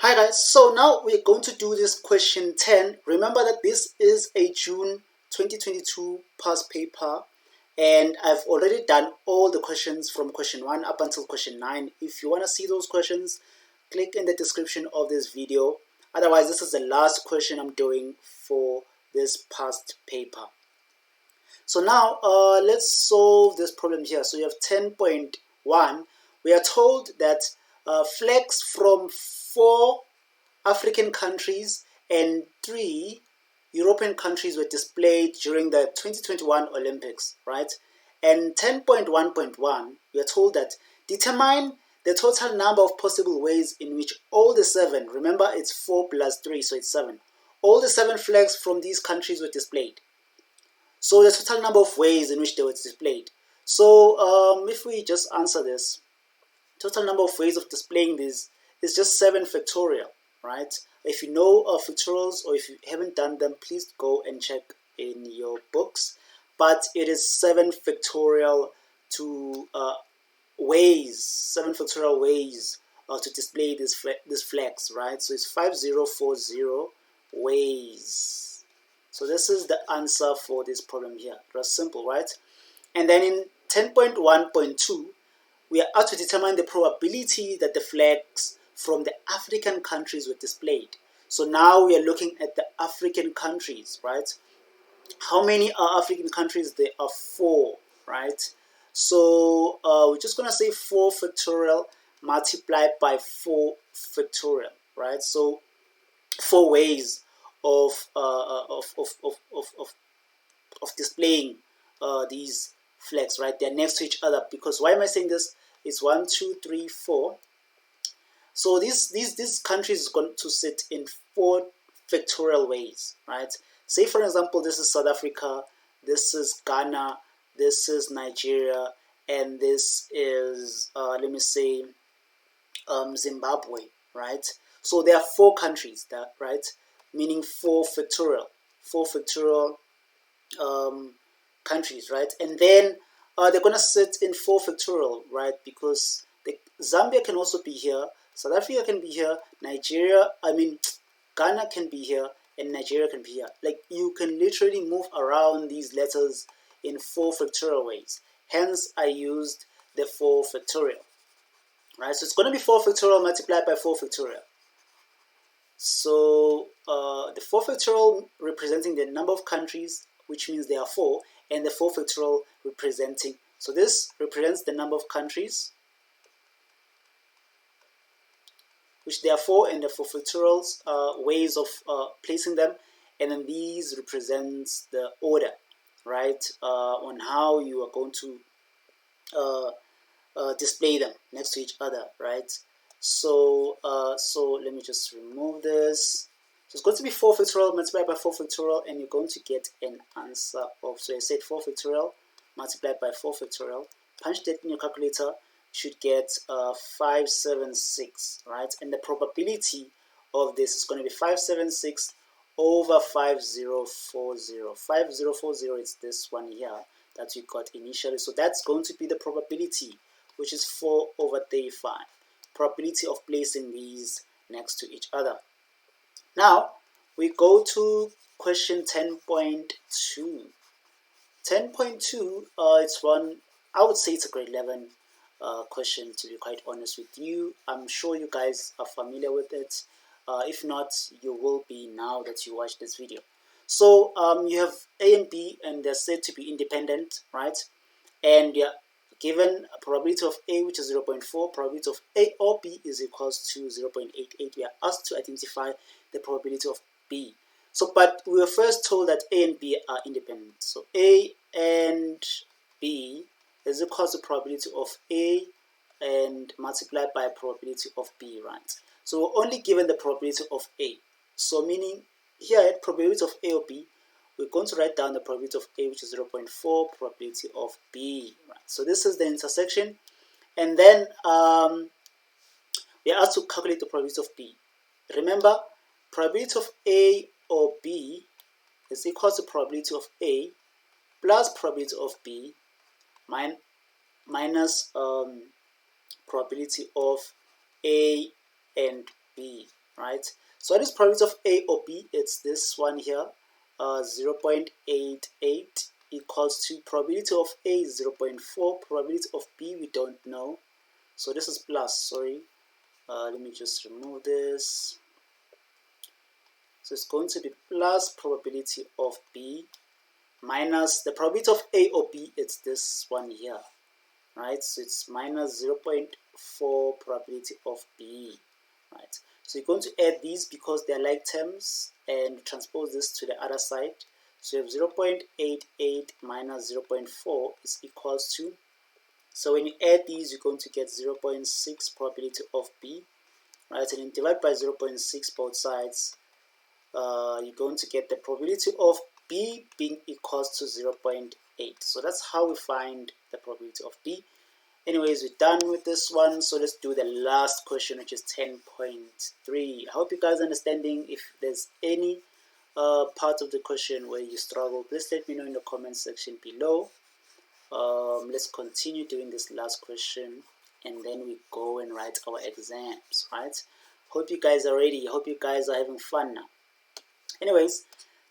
Hi guys, so now we're going to do this question 10. Remember that this is a June 2022 past paper and I've already done all the questions from question 1 up until question 9. If you want to see those questions, click in the description of this video. Otherwise, this is the last question I'm doing for this past paper. So now let's solve this problem here. So you have 10.1. We are told that flags from 4 African countries and 3 European countries were displayed during the 2021 Olympics, right? And 10.1.1, we are told that determine the total number of possible ways in which all the 7, remember it's 4 plus 3, so it's 7, all the 7 flags from these countries were displayed. So the total number of ways in which they were displayed. So if we just answer this, total number of ways of displaying this is just 7 factorial, right? If you know factorials or if you haven't done them, please go and check in your books. But it is 7 factorial to ways, 7 factorial ways to display these flags, right? So it's 5040 ways. So this is the answer for this problem here. It was simple, right? And then in 10.1.2, we are asked to determine the probability that the flags from the African countries were displayed. So now we are looking at the African countries, right? How many are African countries? There are 4, right? So we're just going to say 4 factorial multiplied by 4 factorial, right? So 4 ways of displaying these flags, right? They're next to each other. Because why am I saying this? It's 1, 2, 3, 4. So these countries is going to sit in 4 factorial ways, right? Say for example, this is South Africa, this is Ghana, this is Nigeria, and this is let me say Zimbabwe, right? So there are 4 countries, that right, meaning 4 factorial countries, right? And then they're gonna sit in 4 factorial, right? Because Zambia can also be here, South Africa can be here, Ghana can be here, and Nigeria can be here. Like, you can literally move around these letters in 4 factorial ways. Hence, I used the 4 factorial, right? So it's going to be 4 factorial multiplied by 4 factorial. So the 4 factorial representing the number of countries, which means there are 4, and the 4 factorial representing, so this represents the number of countries, which there are 4, and the 4 factorials ways of placing them, and then these represents the order, right, on how you are going to display them next to each other, right? So so let me just remove this. So it's going to be 4 factorial multiplied by 4 factorial, and you're going to get an answer of, so I said 4 factorial multiplied by 4 factorial. Punch that in your calculator, should get 576, right? And the probability of this is going to be 576 over 5040. 5040 is this one here that we got initially. So that's going to be the probability, which is 4 over 35. Probability of placing these next to each other. Now we go to question 10.2. 10.2, it's one, I would say it's a grade 11 question, to be quite honest with you. I'm sure you guys are familiar with it. If not, you will be now that you watch this video. So you have A and B, and they're said to be independent, right? And you're given a probability of A, which is 0.4, probability of A or B is equals to 0.88. We are asked to identify the probability of B. So, but we were first told that A and B are independent. So A and B is equals to probability of A and multiplied by probability of B, right? So we're only given the probability of A. So meaning here at probability of A or B, we're going to write down the probability of A, which is 0.4, probability of B, right? So this is the intersection. And then we are asked to calculate the probability of B. Remember, probability of A or B is equal to probability of A plus probability of B minus probability of A and B, right? So what is probability of A or B? It's this one here, 0.88 equals to probability of A is 0.4, probability of B we don't know. So this is plus, sorry. Let me just remove this. So it's going to be plus probability of B minus the probability of A or B, it's this one here, right? So it's minus 0.4 probability of B, right? So you're going to add these because they're like terms and transpose this to the other side. So you have 0.88 minus 0.4 is equals to, so when you add these, you're going to get 0.6 probability of B, right? And then divide by 0.6 both sides, you're going to get the probability of B being equals to 0.8. So that's how we find the probability of B. Anyways, we're done with this one, so let's do the last question, which is 10.3. I hope you guys are understanding. If there's any part of the question where you struggle, please let me know in the comment section below. Let's continue doing this last question, and then we go and write our exams, right? Hope you guys are ready. Hope you guys are having fun now. Anyways,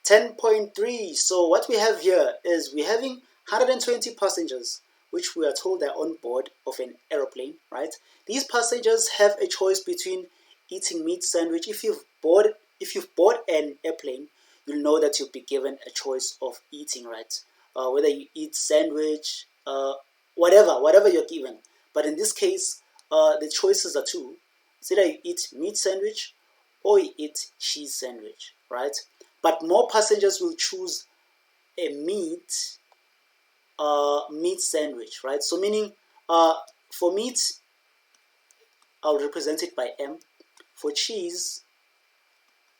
10.3. So what we have here is we're having 120 passengers, which we are told are on board of an aeroplane, right? These passengers have a choice between eating meat sandwich. If you've bought an airplane, you'll know that you'll be given a choice of eating, right? Whether you eat sandwich, whatever you're given. But in this case, the choices are two. It's either you eat meat sandwich or you eat cheese sandwich, right? But more passengers will choose a meat sandwich, right? So meaning for meat, I'll represent it by M. For cheese,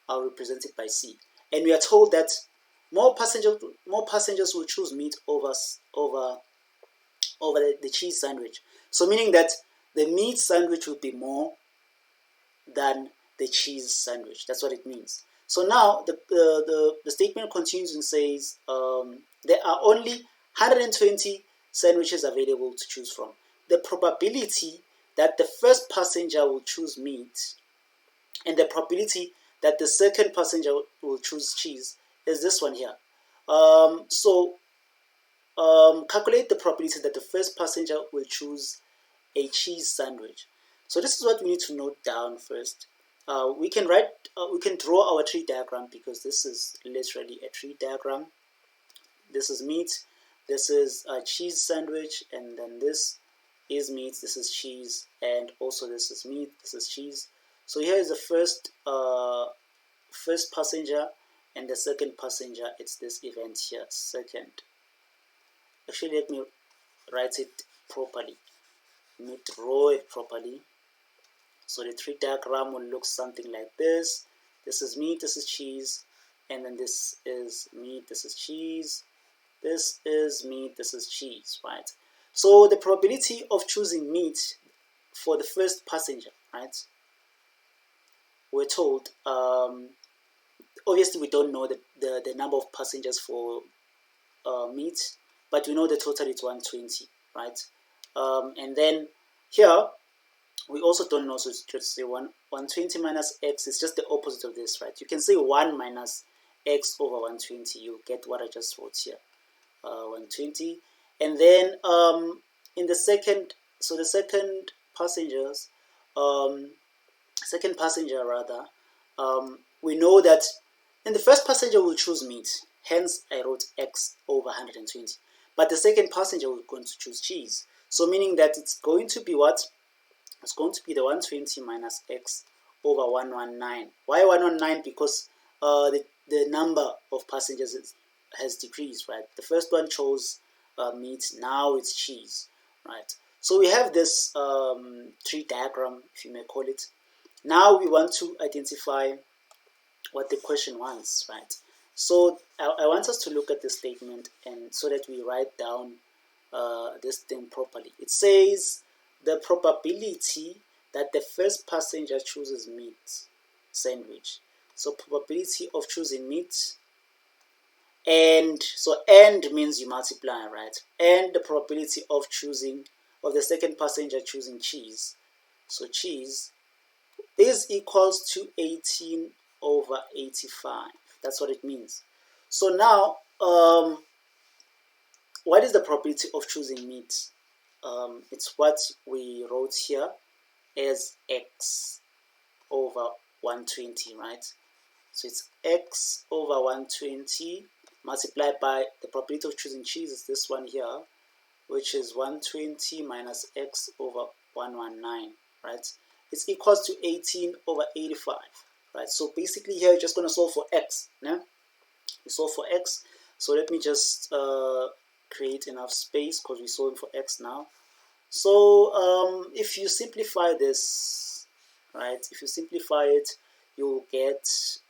I'll represent it by C. And we are told that more passengers will choose meat over the cheese sandwich. So meaning that the meat sandwich will be more than the cheese sandwich. That's what it means. So now the statement continues and says there are only 120 sandwiches available to choose from. The probability that the first passenger will choose meat and the probability that the second passenger will choose cheese is this one here. Calculate the probability that the first passenger will choose a cheese sandwich. So this is what we need to note down first. We can draw our tree diagram, because this is literally a tree diagram. This is meat, this is a cheese sandwich, and then this is meat, this is cheese, and also this is meat, this is cheese. So here is the first passenger, and the second passenger. It's this event here, second. Actually, let me write it properly. Let me draw it properly. So the tree diagram will look something like this. This is meat, this is cheese, and then this is meat, this is cheese, this is meat, this is cheese, right? So the probability of choosing meat for the first passenger, right? We're told, obviously we don't know the number of passengers for meat, but we know the total is 120, right? And then here, we also don't know, so just say 120 minus x is just the opposite of this, right? You can say 1 minus x over 120. You'll get what I just wrote here, 120. And then in the second, so the second passenger rather, we know that in the first passenger will choose meat. Hence, I wrote x over 120. But the second passenger will going to choose cheese. So meaning that it's going to be what? It's going to be the 120 minus x over 119. Why 119? Because the number of passengers has decreased, right? The first one chose meat, now it's cheese, right? So we have this tree diagram, if you may call it. Now we want to identify what the question wants, right? So I want us to look at this statement, and so that we write down this thing properly. It says the probability that the first passenger chooses meat sandwich. So probability of choosing meat, and so and means you multiply, right? And the probability of the second passenger choosing cheese. So cheese is equals to 18 over 85. That's what it means. So now, what is the probability of choosing meat? It's what we wrote here as x over 120, right? So it's x over 120 multiplied by the probability of choosing cheese is this one here, which is 120 minus x over 119, right? It's equals to 18 over 85, right? So basically here you're just going to solve for x, yeah? We solve for x, so let me just create enough space because we're solving for x now. So if you simplify this, right, if you simplify it, you'll get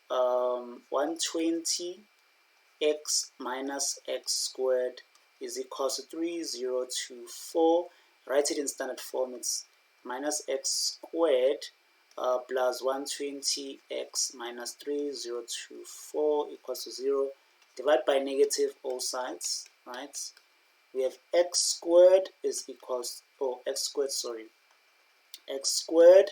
120 x minus x squared is equal to 3024. Write it in standard form. It's minus x squared plus 120 x minus 3024 equals to 0. Divide by negative all sides, right? We have x squared is equals, x squared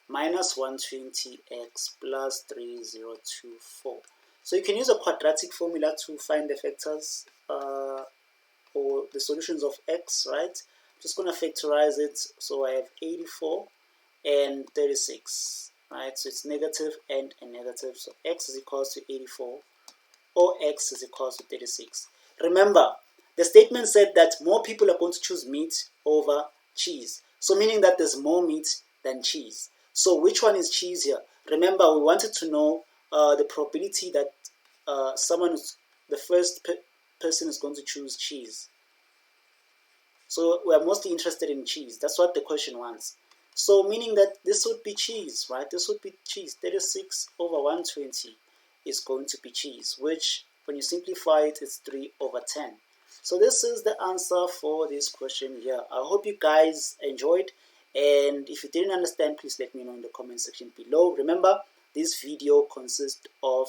minus 120x plus 3024. So you can use a quadratic formula to find the factors or the solutions of x, right? I'm just going to factorize it. So I have 84 and 36, right? So it's negative and a negative. So x is equals to 84 or x is equals to 36. Remember, the statement said that more people are going to choose meat over cheese. So meaning that there's more meat than cheese. So which one is cheese here? Remember, we wanted to know the probability that the first person is going to choose cheese. So we're mostly interested in cheese. That's what the question wants. So meaning that this would be cheese, right? This would be cheese. 36 over 120 is going to be cheese, which when you simplify it, it's 3 over 10. So this is the answer for this question here. I hope you guys enjoyed. And if you didn't understand, please let me know in the comment section below. Remember, this video consists of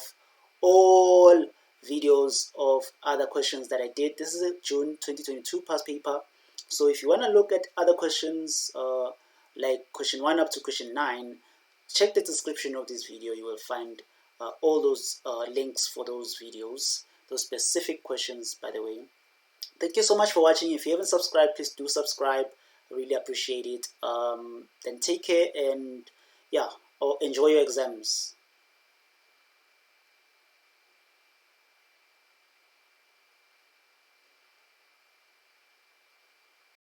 all videos of other questions that I did. This is a June 2022 past paper. So if you want to look at other questions, like question 1 up to question 9, check the description of this video. You will find all those links for those videos, those specific questions, by the way. Thank you so much for watching. If you haven't subscribed, please do subscribe. I really appreciate it. Then take care and yeah, enjoy your exams.